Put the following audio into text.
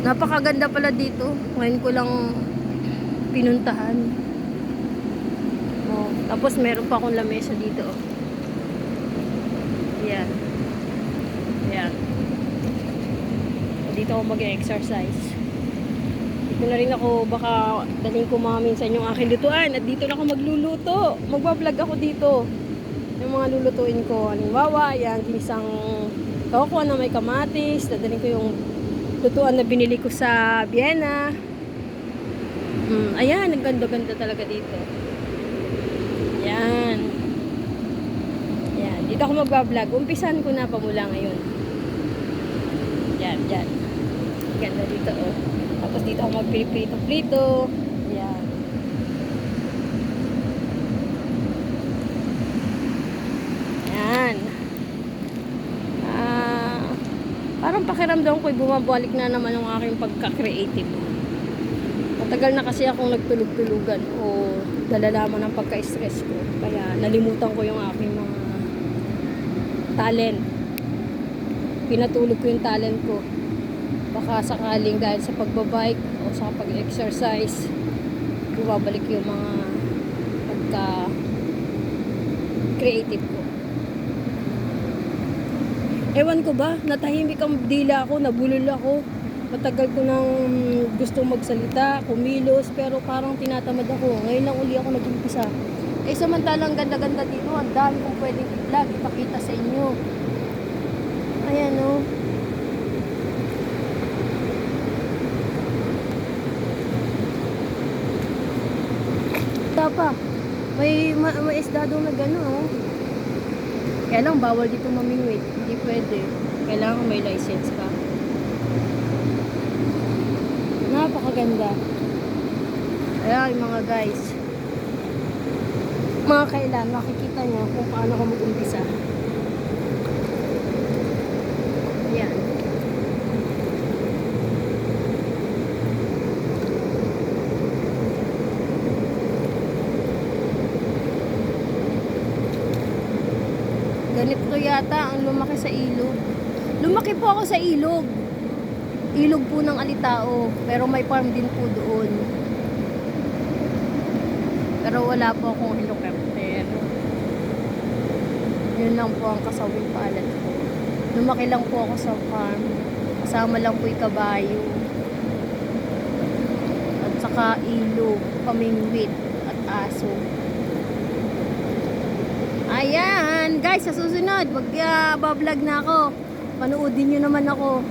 Napakaganda pala dito. Ngayon ko lang pinuntahan. Oh, tapos meron pa akong lamesa dito. Yan. Yan. Dito ako mag-exercise. Dito na rin ako, baka daling ko mga minsan yung aking lutuan. At dito na ako magluluto. Magbablog ako dito. Yung mga lulutuin ko. Halimbawa, yan, ginisang toko na may kamatis. Dadaling ko yung lutuan na binili ko sa Vienna. Ayan, ang ganda-ganda talaga dito. Yan. Yan, dito ako magbablog. Umpisan ko na pamula ngayon. Yan, yan. Ganda dito, oh. Tapos dito ako magpilipito-plito. Yan. Yan. Parang pakiramdam ko'y bumabalik na naman ang aking pagka-creative. Matagal na kasi akong nagtulog-tulugan o dala lamang ng pagka-stress ko. Kaya nalimutan ko yung aking mga talent. Pinatulog ko yung talent ko. Baka sakaling dahil sa pagbabike o sa pag-exercise, bumabalik yung mga pagka-creative ko. Ewan ko ba, natahimik ang dila ko, nabulol ako. Matagal ko nang gusto magsalita, kumilos, pero parang tinatamad ako. Ngayon lang uli ako nag-umpisa. Eh samantalang ganda-ganda dito, ang dami kong pwedeng i-vlog, ipakita sa inyo. Ayan o. Pa. May isda doon na gano'n, oh. Kaya lang, bawal dito mamingwit. Hindi pwede. Kailangan may license ka. Napakaganda. Ayan, mga guys. Mga kailan, makikita nyo kung paano ko mag-umpisa. Ayan. Ganito yata ang lumaki sa ilog. Lumaki po ako sa ilog. Ilog po ng Alitao. Pero may farm din po doon. Pero wala po akong helicopter. Yun lang po ang kasawing palad ko. Lumaki lang po ako sa farm. Kasama lang po yung kabayo. At saka ilog, pamingwit at aso. Ayan, guys, sa susunod, mag-vlog na ako. Panoodin nyo naman ako.